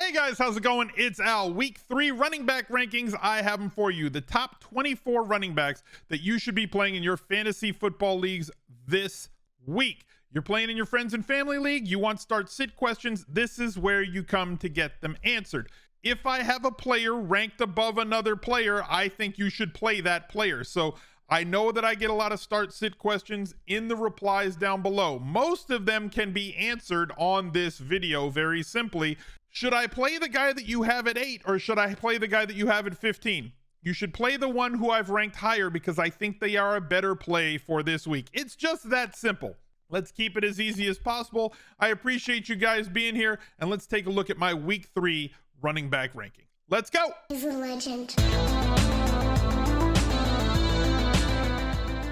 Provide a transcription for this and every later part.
Hey guys, how's it going? It's Al. Week 3 running back rankings. I have them for you. The top 24 running backs that you should be playing in your fantasy football leagues this week. You're playing in your friends and family league. You want start sit questions. This is where you come to get them answered. If I have a player ranked above another player, I think you should play that player. So I know that I get a lot of start sit questions in the replies down below. Most of them can be answered on this video very simply. Should I play the guy that you have at 8 or should I play the guy that you have at 15? You should play the one who I've ranked higher because I think they are a better play for this week. It's just that simple. Let's keep it as easy as possible. I appreciate you guys being here, and let's take a look at my week 3 running back ranking. Let's go. He's a legend. The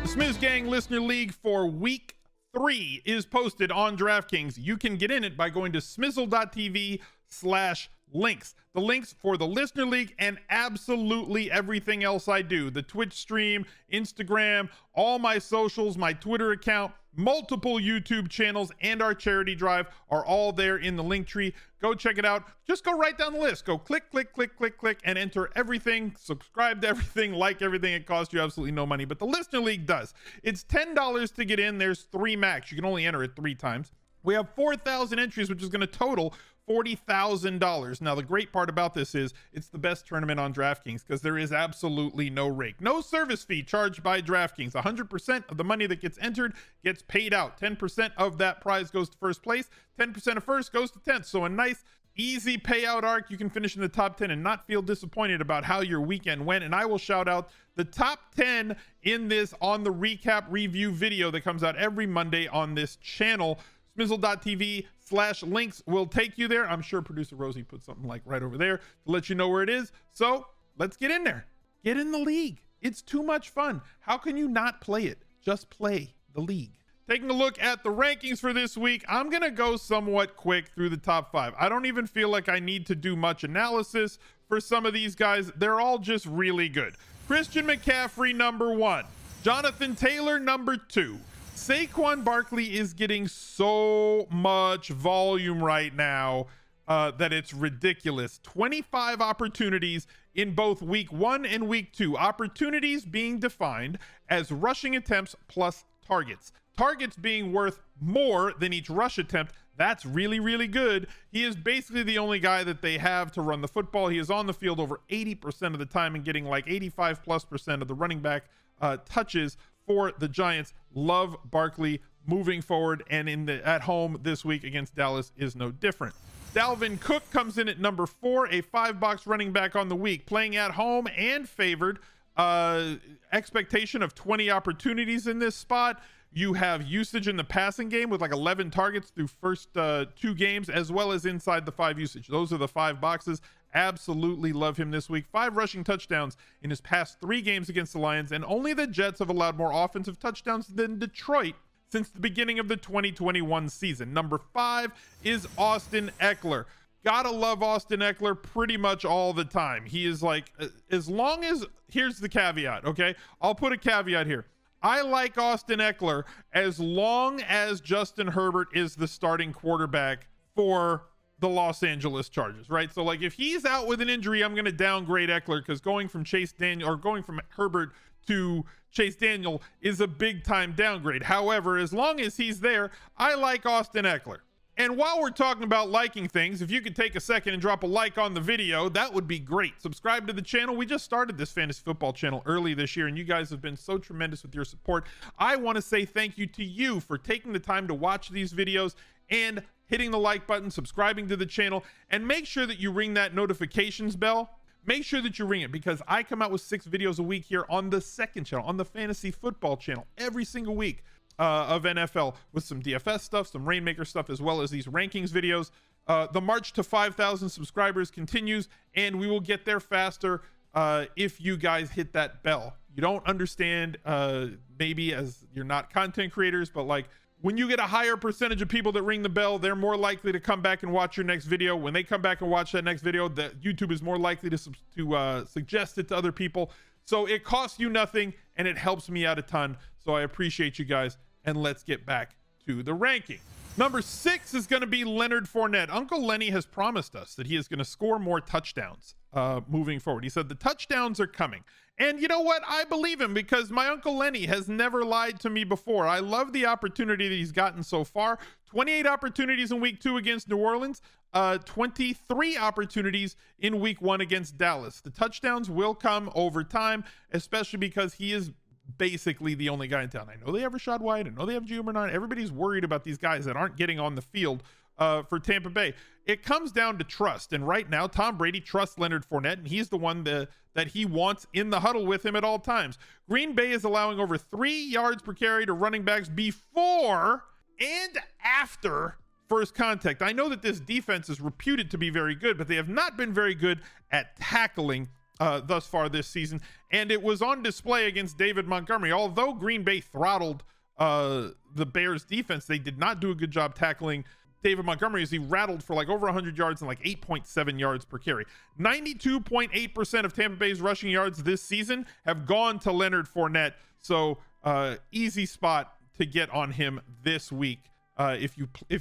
Smizzle Gang Listener League for week 3 is posted on DraftKings. You can get in it by going to smizzle.tv/links. The links for the Listener League and absolutely everything else I do. The Twitch stream, Instagram, all my socials, my Twitter account, multiple YouTube channels, and our charity drive are all there in the link tree. Go check it out. Just go right down the list. Go click, click, click, click, click, and enter everything. Subscribe to everything, like everything. It costs you absolutely no money, but the Listener League does. It's $10 to get in. There's 3 max. You can only enter it 3 times. We have 4,000 entries, which is going to total $40,000. Now, the great part about this is it's the best tournament on DraftKings because there is absolutely no rake. No service fee charged by DraftKings. 100% of the money that gets entered gets paid out. 10% of that prize goes to first place. 10% of first goes to 10th. So a nice, easy payout arc. You can finish in the top 10 and not feel disappointed about how your weekend went. And I will shout out the top 10 in this on the recap review video that comes out every Monday on this channel. Smizzle.tv/links will take you there. I'm sure producer Rosie put something like right over there to let you know where it is. So let's get in there. Get in the league. It's too much fun. How can you not play it? Just play the league. Taking a look at the rankings for this week, I'm going to go somewhat quick through the top 5. I don't even feel like I need to do much analysis for some of these guys. They're all just really good. Christian McCaffrey, number 1. Jonathan Taylor, number 2. Saquon Barkley is getting so much volume right now that it's ridiculous. 25 opportunities in both week 1 and week 2. Opportunities being defined as rushing attempts plus targets. Targets being worth more than each rush attempt. That's really, really good. He is basically the only guy that they have to run the football. He is on the field over 80% of the time and getting like 85+% of the running back touches for the Giants. Love Barkley moving forward, and at home this week against Dallas is no different. Dalvin Cook comes in at number 4, a 5-box running back on the week, playing at home and favored. Expectation of 20 opportunities in this spot. You have usage in the passing game with like 11 targets through first 2 games, as well as inside the 5 usage. Those are the 5 boxes. Absolutely love him this week. 5 rushing touchdowns in his past 3 games against the Lions, and only the Jets have allowed more offensive touchdowns than Detroit since the beginning of the 2021 season. Number 5 is Austin Eckler. Gotta love Austin Eckler pretty much all the time. He is like, as long as, here's the caveat, okay? I'll put a caveat here. I like Austin Eckler as long as Justin Herbert is the starting quarterback for the Los Angeles Chargers, right? So like if he's out with an injury, I'm going to downgrade Eckler because going from Herbert to Chase Daniel is a big time downgrade. However, as long as he's there, I like Austin Eckler. And while we're talking about liking things, if you could take a second and drop a like on the video, that would be great. Subscribe to the channel. We just started this fantasy football channel early this year, and you guys have been so tremendous with your support. I want to say thank you to you for taking the time to watch these videos and hitting the like button, subscribing to the channel, and make sure that you ring that notifications bell. Make sure that you ring it because I come out with 6 videos a week here on the second channel, on the fantasy football channel, every single week. Of NFL with some DFS stuff, some Rainmaker stuff, as well as these rankings videos. The march to 5,000 subscribers continues, and we will get there faster if you guys hit that bell. You don't understand, maybe as you're not content creators, but like when you get a higher percentage of people that ring the bell, they're more likely to come back and watch your next video. When they come back and watch that next video, that YouTube is more likely to suggest it to other people. So it costs you nothing, and it helps me out a ton. So I appreciate you guys. And let's get back to the ranking. Number 6 is going to be Leonard Fournette. Uncle Lenny has promised us that he is going to score more touchdowns moving forward. He said the touchdowns are coming. And you know what? I believe him because my Uncle Lenny has never lied to me before. I love the opportunity that he's gotten so far. 28 opportunities in week 2 against New Orleans. 23 opportunities in week 1 against Dallas. The touchdowns will come over time, especially because he is basically the only guy in town. I know they have Rashad White. I know they have Gio Bernard. Everybody's worried about these guys that aren't getting on the field for Tampa Bay. It comes down to trust. And right now, Tom Brady trusts Leonard Fournette, and he's the one that he wants in the huddle with him at all times. Green Bay is allowing over 3 yards per carry to running backs before and after first contact. I know that this defense is reputed to be very good, but they have not been very good at tackling thus far this season, and it was on display against David Montgomery. Although Green Bay throttled the Bears defense, they did not do a good job tackling David Montgomery as he rattled for like over 100 yards and like 8.7 yards per carry. 92.8% of Tampa Bay's rushing yards this season have gone to Leonard Fournette, so easy spot to get on him this week. If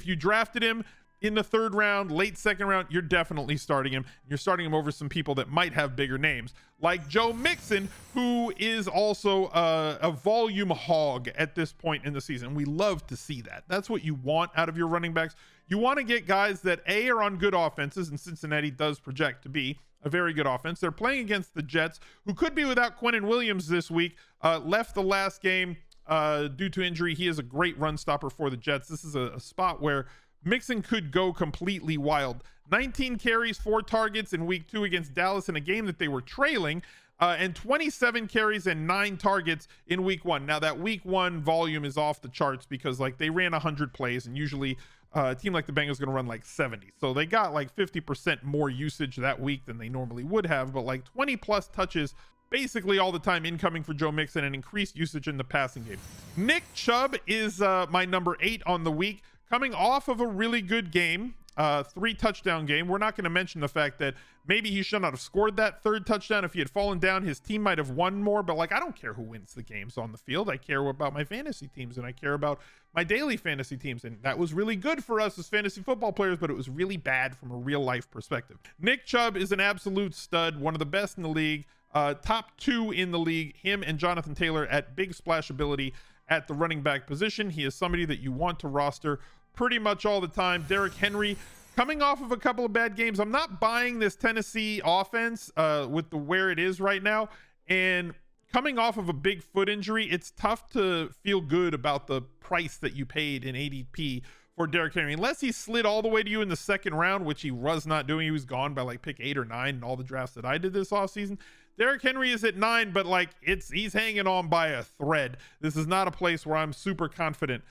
you drafted him in the 3rd round, late 2nd round, you're definitely starting him. You're starting him over some people that might have bigger names, like Joe Mixon, who is also a volume hog at this point in the season. We love to see that. That's what you want out of your running backs. You want to get guys that are on good offenses, and Cincinnati does project to be a very good offense. They're playing against the Jets, who could be without Quinnen Williams this week. Left the last game due to injury. He is a great run stopper for the Jets. This is a spot where Mixon could go completely wild. 19 carries, 4 targets in week 2 against Dallas in a game that they were trailing, and 27 carries and 9 targets in week 1. Now that week 1 volume is off the charts because like they ran 100 plays, and usually a team like the Bengals is going to run like 70. So they got like 50% more usage that week than they normally would have, but like 20 plus touches basically all the time incoming for Joe Mixon and increased usage in the passing game. Nick Chubb is my number 8 on the week, coming off of a really good game, 3 touchdown game. We're not going to mention the fact that maybe he should not have scored that 3rd touchdown. If he had fallen down, his team might have won more, but like, I don't care who wins the games on the field. I care about my fantasy teams, and I care about my daily fantasy teams. And that was really good for us as fantasy football players, but it was really bad from a real life perspective. Nick Chubb is an absolute stud, one of the best in the league, top 2 in the league, him and Jonathan Taylor at big splash ability at the running back position. He is somebody that you want to roster pretty much all the time. Derrick Henry coming off of a couple of bad games. I'm not buying this Tennessee offense with where it is right now, and coming off of a big foot injury, it's tough to feel good about the price that you paid in ADP for Derrick Henry, unless he slid all the way to you in the 2nd round, which he was not doing. He was gone by like pick 8 or 9 in all the drafts that I did this offseason. Derrick Henry is at 9, but like he's hanging on by a thread. This is not a place where I'm super confident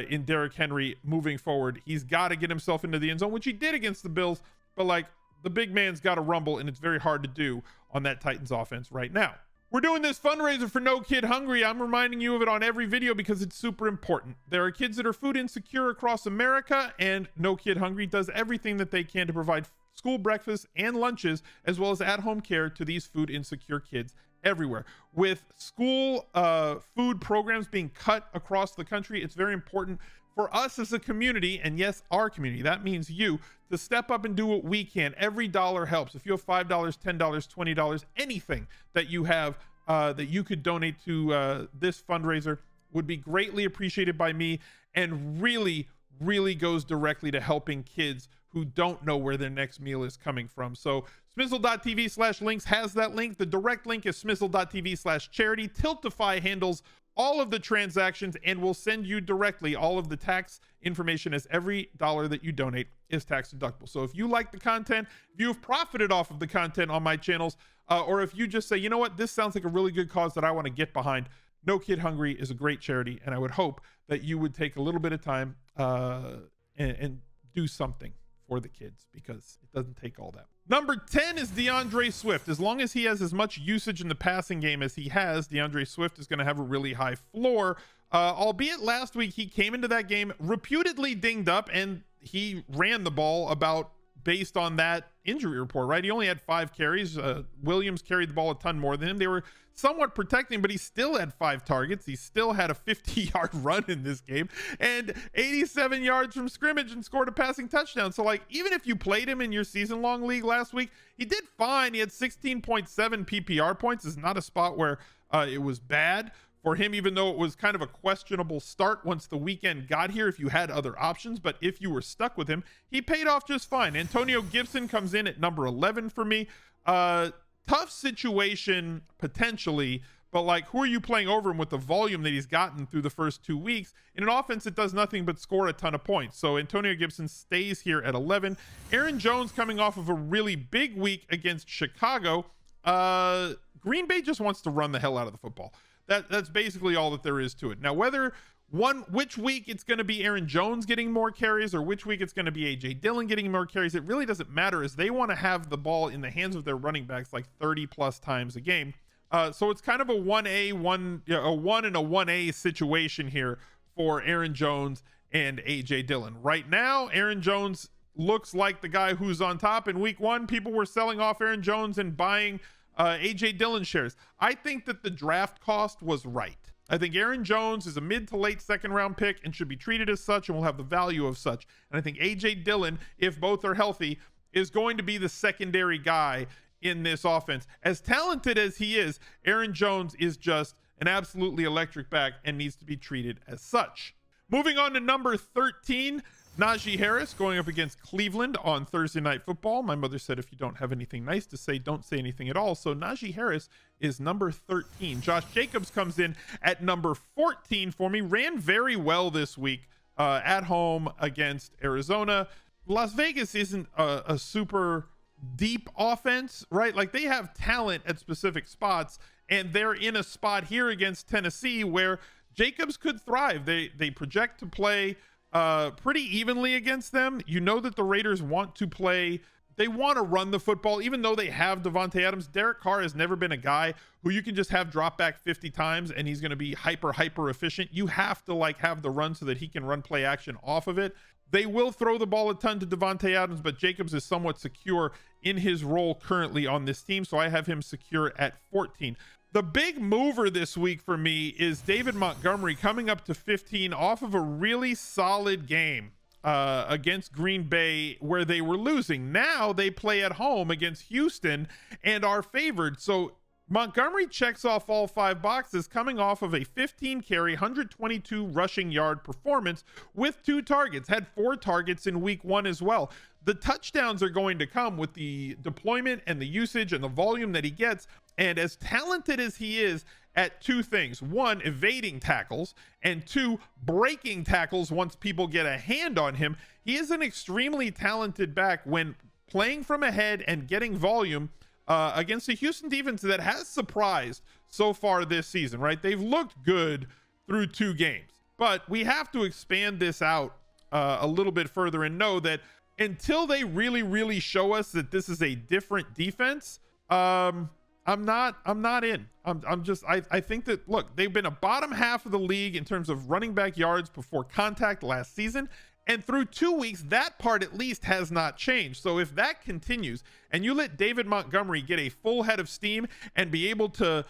in Derrick Henry moving forward. He's got to get himself into the end zone, which he did against the Bills, but like the big man's got to rumble, and it's very hard to do on that Titans offense right now. We're doing this fundraiser for No Kid Hungry. I'm reminding you of it on every video because it's super important. There are kids that are food insecure across America, and No Kid Hungry does everything that they can to provide school breakfasts and lunches, as well as at-home care to these food insecure kids everywhere. With school food programs being cut across the country, it's very important for us as a community, and yes, our community, that means you, to step up and do what we can. Every dollar helps. If you have $5, $10, $20, anything that you have that you could donate to this fundraiser would be greatly appreciated by me, and really goes directly to helping kids who don't know where their next meal is coming from. So smizzle.tv/links has that link. The direct link is smizzle.tv/charity. Tiltify handles all of the transactions and will send you directly all of the tax information, as every dollar that you donate is tax deductible. So if you like the content, if you have profited off of the content on my channels, or if you just say, you know what, this sounds like a really good cause that I want to get behind, No Kid Hungry is a great charity, and I would hope that you would take a little bit of time and do something for the kids, because it doesn't take all that. Number 10 is DeAndre Swift. As long as he has as much usage in the passing game as he has, DeAndre Swift is going to have a really high floor. Albeit last week he came into that game reputedly dinged up, and he ran the ball about based on that injury report, right? He only had 5 carries. Williams carried the ball a ton more than him. They were somewhat protecting, but he still had 5 targets. He still had a 50-yard run in this game and 87 yards from scrimmage and scored a passing touchdown. So like, even if you played him in your season-long league last week, he did fine. He had 16.7 PPR points. It's not a spot where it was bad for him, even though it was kind of a questionable start once the weekend got here if you had other options. But if you were stuck with him, he paid off just fine. Antonio Gibson comes in at number 11 for me. Tough situation potentially, but like, who are you playing over him with the volume that he's gotten through the first 2 weeks in an offense that does nothing but score a ton of points? So Antonio Gibson stays here at 11. Aaron Jones coming off of a really big week against Chicago. Green Bay just wants to run the hell out of the football. That's basically all that there is to it. Now, which week it's going to be Aaron Jones getting more carries or which week it's going to be AJ Dillon getting more carries, it really doesn't matter, as they want to have the ball in the hands of their running backs like 30 plus times a game. So it's kind of a 1A, a 1 and a 1A situation here for Aaron Jones and AJ Dillon. Right now, Aaron Jones looks like the guy who's on top. In week 1, people were selling off Aaron Jones and buying AJ Dillon shares. I think that the draft cost was right. I think Aaron Jones is a mid to late second round pick and should be treated as such and will have the value of such. And I think AJ Dillon, if both are healthy, is going to be the secondary guy in this offense. As talented as he is, Aaron Jones is just an absolutely electric back and needs to be treated as such. Moving on to number 13, Najee Harris going up against Cleveland on Thursday Night Football. My mother said if you don't have anything nice to say, don't say anything at all. So Najee Harris is number 13. Josh Jacobs comes in at number 14 for me. Ran very well this week at home against Arizona. Las Vegas isn't a super deep offense, right? Like, they have talent at specific spots, and they're in a spot here against Tennessee where Jacobs could thrive. They project to play pretty evenly against them. You know that the Raiders want to play, they want to run the football, even though they have Devontae Adams. Derek Carr has never been a guy who you can just have drop back 50 times and he's going to be hyper efficient. You have to like have the run so that he can run play action off of it. They will throw the ball a ton to Devontae Adams, but Jacobs is somewhat secure in his role currently on this team, so I have him secure at 14. The big mover this week for me is David Montgomery coming up to 15 off of a really solid game against Green Bay where they were losing. Now they play at home against Houston and are favored. So Montgomery checks off all 5 boxes, coming off of a 15 carry, 122 rushing yard performance with 2 targets. Had 4 targets in week 1 as well. The touchdowns are going to come with the deployment and the usage and the volume that he gets. And as talented as he is at 2 things: 1, evading tackles, and 2, breaking tackles once people get a hand on him, he is an extremely talented back when playing from ahead and getting volume against a Houston defense that has surprised so far this season, right? They've looked good through 2 games, but we have to expand this out a little bit further and know that until they really show us that this is a different defense, I'm not in. I think that, look, they've been a bottom half of the league in terms of running back yards before contact last season. And through 2 weeks, that part at least has not changed. So if that continues and you let David Montgomery get a full head of steam and be able to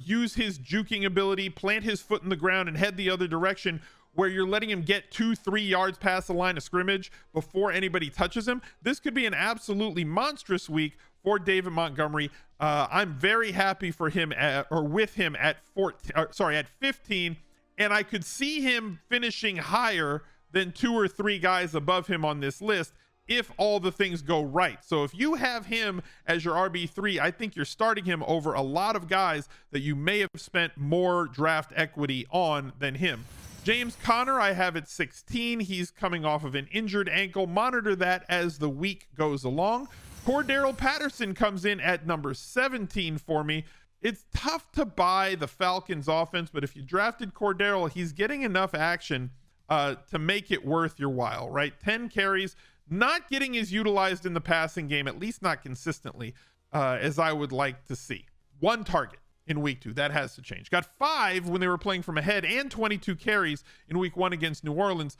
use his juking ability, plant his foot in the ground and head the other direction, where you're letting him get 2-3 yards past the line of scrimmage before anybody touches him, this could be an absolutely monstrous week for David Montgomery. I'm very happy for him with him at 15, and I could see him finishing higher than 2 or 3 guys above him on this list if all the things go right. So if you have him as your RB3, I think you're starting him over a lot of guys that you may have spent more draft equity on than him. James Conner, I have at 16. He's coming off of an injured ankle. Monitor that as the week goes along. Cordero Patterson comes in at number 17 for me. It's tough to buy the Falcons offense, but if you drafted Cordero, he's getting enough action to make it worth your while, right? 10 carries, not getting as utilized in the passing game, at least not consistently, as I would like to see. 1 target in week 2. That has to change. Got 5 when they were playing from ahead and 22 carries in week 1 against New Orleans.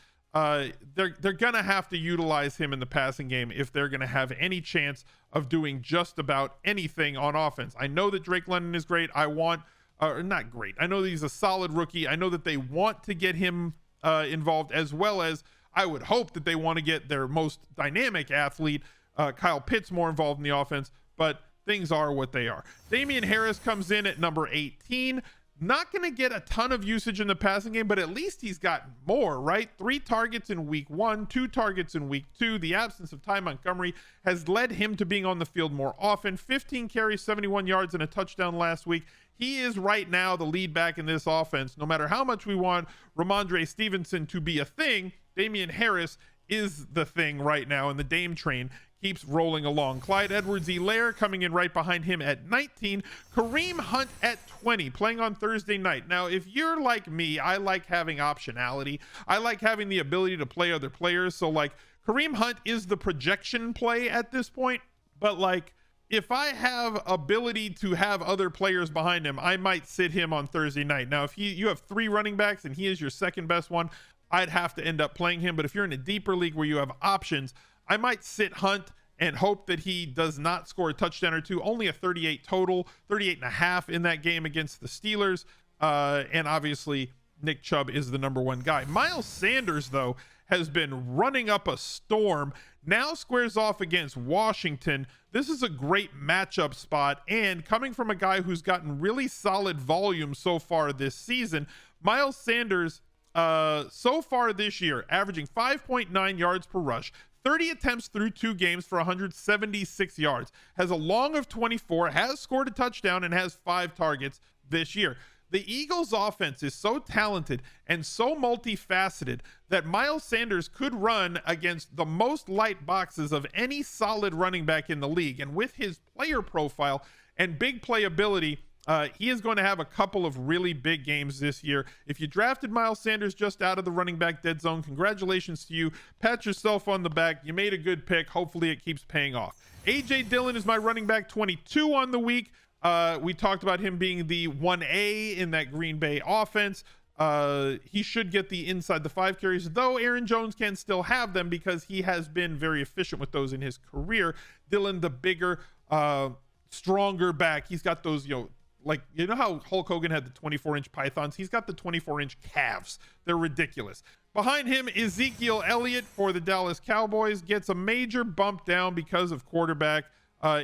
they're gonna have to utilize him in the passing game if they're gonna have any chance of doing just about anything on offense. I know that Drake London is great. Not great. I know that he's a solid rookie. I know that they want to get him involved, as well as I would hope that they want to get their most dynamic athlete, Kyle Pitts, more involved in the offense, but things are what they are. Damian Harris comes in at number 18. Not going to get a ton of usage in the passing game, but at least he's gotten more, right? 3 targets in week 1, 2 targets in week 2. The absence of Ty Montgomery has led him to being on the field more often. 15 carries, 71 yards, and a touchdown last week. He is right now the lead back in this offense. No matter how much we want Ramondre Stevenson to be a thing, Damian Harris is the thing right now, and the Dame train keeps rolling along. Clyde Edwards-Helaire coming in right behind him at 19. Kareem Hunt at 20, playing on Thursday night. Now, if you're like me, I like having optionality. I like having the ability to play other players. So, like, Kareem Hunt is the projection play at this point. But, like, if I have ability to have other players behind him, I might sit him on Thursday night. Now, if you have 3 running backs and he is your second best one, I'd have to end up playing him. But if you're in a deeper league where you have options, I might sit Hunt and hope that he does not score a touchdown or 2. Only a 38 total, 38.5 in that game against the Steelers. And obviously Nick Chubb is the number 1 guy. Miles Sanders, though, has been running up a storm. Now squares off against Washington. This is a great matchup spot. And coming from a guy who's gotten really solid volume so far this season, Miles Sanders, so far this year, averaging 5.9 yards per rush, 30 attempts through 2 games for 176 yards, has a long of 24, has scored a touchdown, and has 5 targets this year. The Eagles offense is so talented and so multifaceted that Miles Sanders could run against the most light boxes of any solid running back in the league. And with his player profile and big playability, he is going to have a couple of really big games this year. If you drafted Miles Sanders just out of the running back dead zone, congratulations to you. Pat yourself on the back. You made a good pick. Hopefully it keeps paying off. A.J. Dillon is my running back 22 on the week. We talked about him being the 1A in that Green Bay offense. He should get the inside the 5 carries, though Aaron Jones can still have them because he has been very efficient with those in his career. Dillon, the bigger, stronger back. He's got those, like, you know how Hulk Hogan had the 24-inch pythons? He's got the 24-inch calves. They're ridiculous. Behind him, Ezekiel Elliott for the Dallas Cowboys gets a major bump down because of quarterback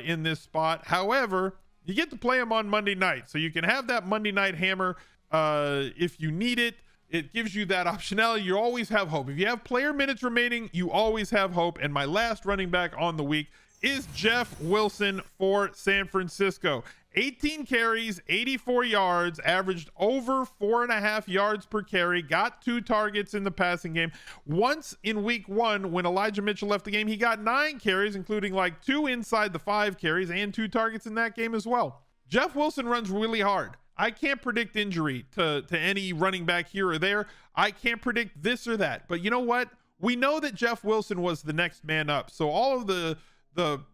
in this spot. However, you get to play him on Monday night, so you can have that Monday night hammer if you need it. It gives you that optionality. You always have hope. If you have player minutes remaining, you always have hope. And my last running back on the week is Jeff Wilson for San Francisco. 18 carries, 84 yards, averaged over 4.5 yards per carry, got 2 targets in the passing game. Once in week 1, when Elijah Mitchell left the game, he got 9 carries, including like 2 inside the 5 carries and 2 targets in that game as well. Jeff Wilson runs really hard. I can't predict injury to any running back here or there. I can't predict this or that. But you know what? We know that Jeff Wilson was the next man up. So all of the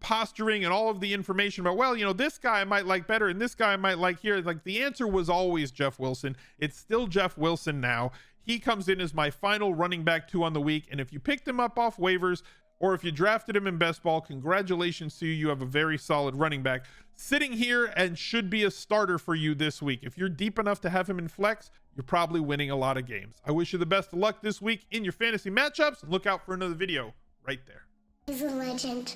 posturing and all of the information about, well, this guy I might like better and this guy I might like here, like, the answer was always Jeff Wilson. It's still Jeff Wilson now. He comes in as my final running back 2 on the week. And if you picked him up off waivers or if you drafted him in best ball, congratulations to you. You have a very solid running back sitting here and should be a starter for you this week. If you're deep enough to have him in flex, you're probably winning a lot of games. I wish you the best of luck this week in your fantasy matchups, and look out for another video right there. He's a legend.